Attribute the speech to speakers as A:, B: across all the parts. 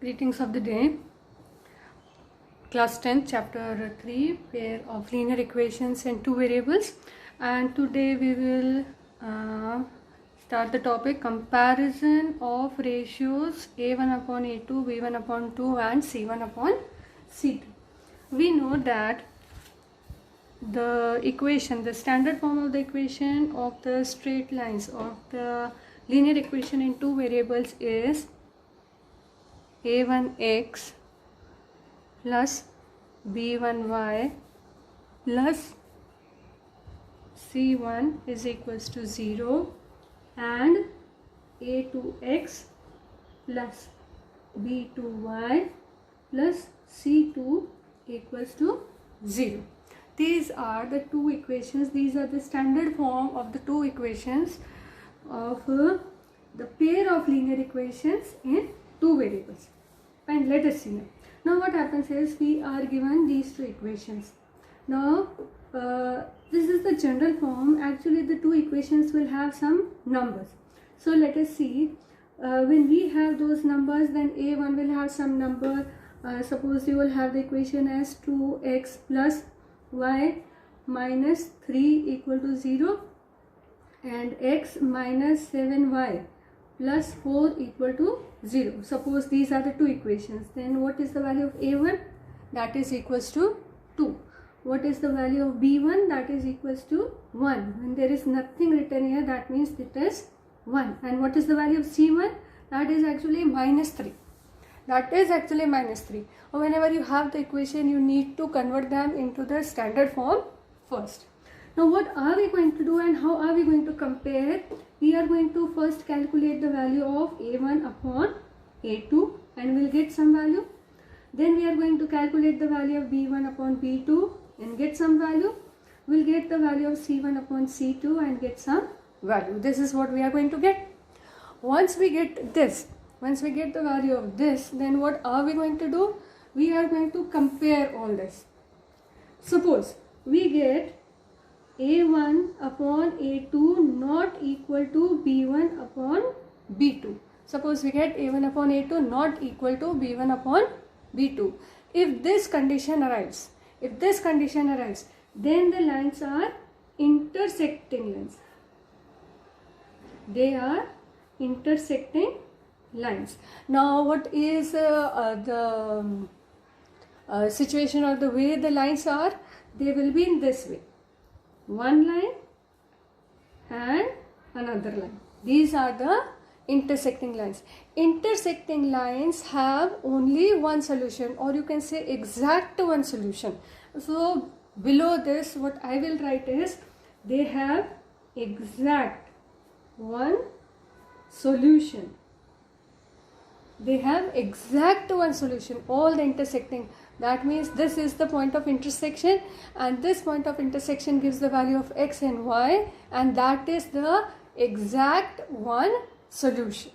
A: Greetings of the day. Class 10, chapter 3, pair of linear equations and two variables. And today we will start the topic comparison of ratios a1 upon a2, b1 upon 2 and c1 upon c2. We know that the equation, the standard form of the equation of the straight lines of the linear equation in two variables is a1x plus b1y plus c1 is equals to 0 and a2x plus b2y plus c2 equals to 0. These are the two equations. These are the standard form of the two equations of the pair of linear equations in two variables. And let us see now. Now what happens is we are given these two equations. Now this is the general form. Actually the two equations will have some numbers. So let us see. When we have those numbers, then a1 will have some number. Suppose you will have the equation as 2x plus y minus 3 equal to 0 and x minus 7y plus 4 equal to 0. Suppose these are the two equations. Then what is the value of a1? That is equals to 2. What is the value of b1? That is equals to 1. When there is nothing written here, that means it is 1. And what is the value of c1? That is actually minus 3. That is actually minus 3. Or whenever you have the equation, you need to convert them into the standard form first. Now what are we going to do and how are we going to compare? We are going to first calculate the value of a1 upon a2 and we'll get some value. Then we are going to calculate the value of b1 upon b2 and get some value. We'll get the value of c1 upon c2 and get some value. This is what we are going to get. Once we get this, once we get the value of this, then what are we going to do? We are going to compare all this. Suppose we get a1 upon a2 not equal to b1 upon b2. Suppose we get a1 upon a2 not equal to b1 upon b2. If this condition arises, then the lines are intersecting lines. They are intersecting lines. Now what is the situation or the way the lines are? They will be in this way. One line and another line. These are the intersecting lines. Intersecting lines have only one solution, or you can say exact one solution. So below this what I will write is they have exact one solution. They have exact one solution, all the intersecting. That means this is the point of intersection and this point of intersection gives the value of x and y, and that is the exact one solution.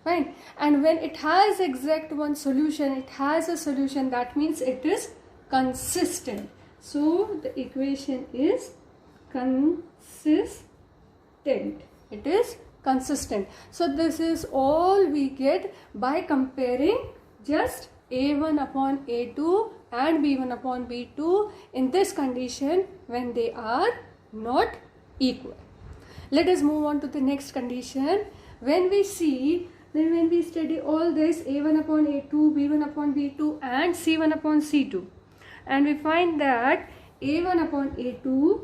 A: Fine. And when it has exact one solution, it has a solution, that means it is consistent. So the equation is consistent. It is consistent. So this is all we get by comparing just a1 upon a2 and b1 upon b2 in this condition when they are not equal. Let us move on to the next condition. When we see, then when we study all this a1 upon a2, b1 upon b2 and c1 upon c2, and we find that a1 upon a2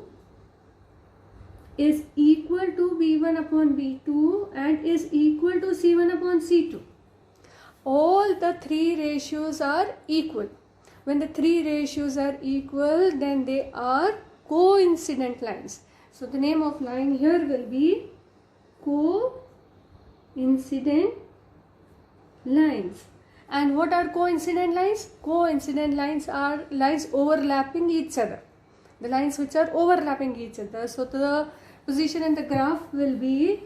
A: is equal to b1 upon b2 and is equal to c1 upon c2. All the three ratios are equal. When the three ratios are equal, then they are coincident lines. So the name of line here will be coincident lines. And what are coincident lines? Coincident lines are lines overlapping each other. The lines which are overlapping each other. So the position in the graph will be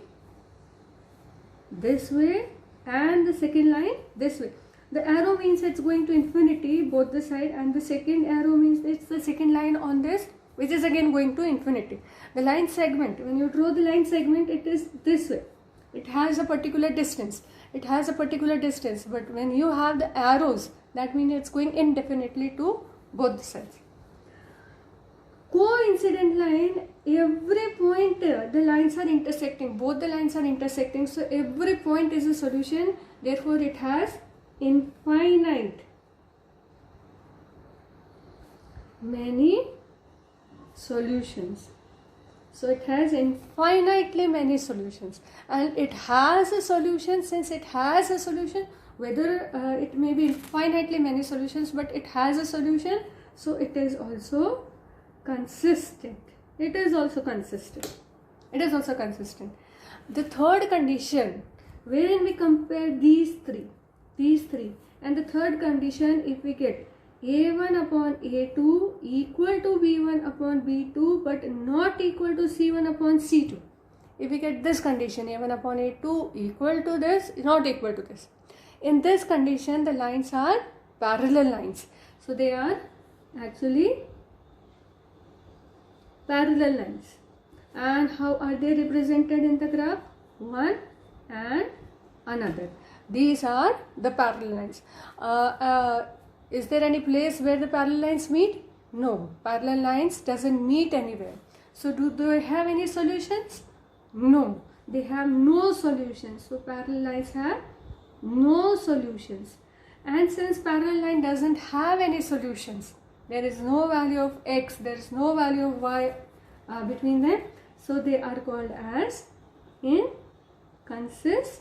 A: this way and the second line this way. The arrow means it's going to infinity both the side, and the second arrow means it's the second line on this which is again going to infinity. The line segment, when you draw the line segment, it is this way. it has a particular distance. It has a particular distance, but when you have the arrows, that means it's going indefinitely to both the sides. Coincident line, every point the lines are intersecting, both the lines are intersecting, so every point is a solution, therefore it has infinite many solutions. So it has infinitely many solutions, and it has a solution. Since it has a solution, whether it may be infinitely many solutions, but it has a solution, so it is also consistent. It is also consistent. It is also consistent. The third condition, wherein we compare these three, and the third condition, if we get a1 upon a2 equal to b1 upon b2 but not equal to c1 upon c2. If we get this condition, a1 upon a2 equal to this, not equal to this. In this condition, the lines are parallel lines. So they are actually parallel lines. And how are they represented in the graph? One and another. These are the parallel lines. Is there any place where the parallel lines meet? No, parallel lines doesn't meet anywhere. So do they have any solutions? No, they have no solutions. So parallel lines have no solutions. And since parallel line doesn't have any solutions, there is no value of x, there is no value of y between them, so they are called as inconsistent.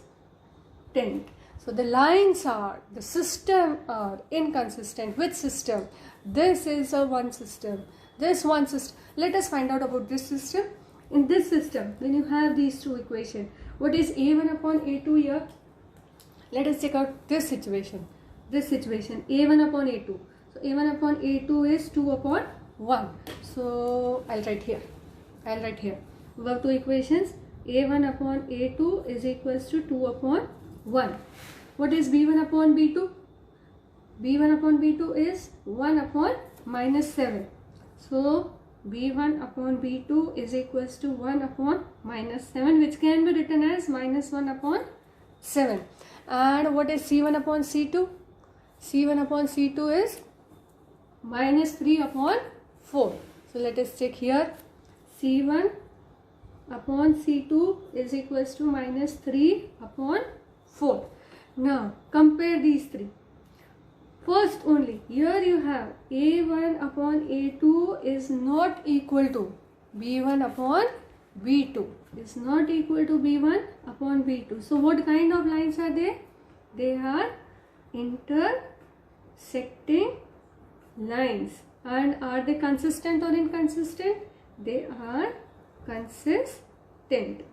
A: So the lines are, the system are inconsistent. Which system? This is a one system. This one system. Let us find out about this system. In this system, when you have these two equations, what is a1 upon a2 here? Let us check out this situation. This situation, a1 upon a2. So a1 upon a2 is 2 upon 1. So I'll write here. We have two equations. a1 upon a2 is equals to 2 upon 1. What is b1 upon b2? b1 upon b2 is 1 upon minus 7. So b1 upon b2 is equals to 1 upon minus 7, which can be written as minus 1 upon 7. And what is c1 upon c2? c1 upon c2 is minus 3 upon 4. So let us check here. c1 upon c2 is equals to minus 3 upon 4. Now compare these three. First only, here you have a1 upon a2 is not equal to b1 upon b2. Is not equal to b1 upon b2. So what kind of lines are they? They are intersecting lines. And are they consistent or inconsistent? They are consistent.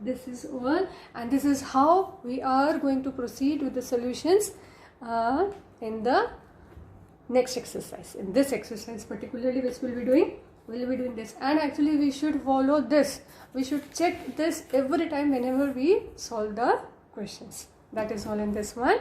A: This is all, and this is how we are going to proceed with the solutions in the next exercise. In this exercise particularly, which we'll be doing this, and actually we should follow this. We should check this every time whenever we solve the questions. That is all in this one.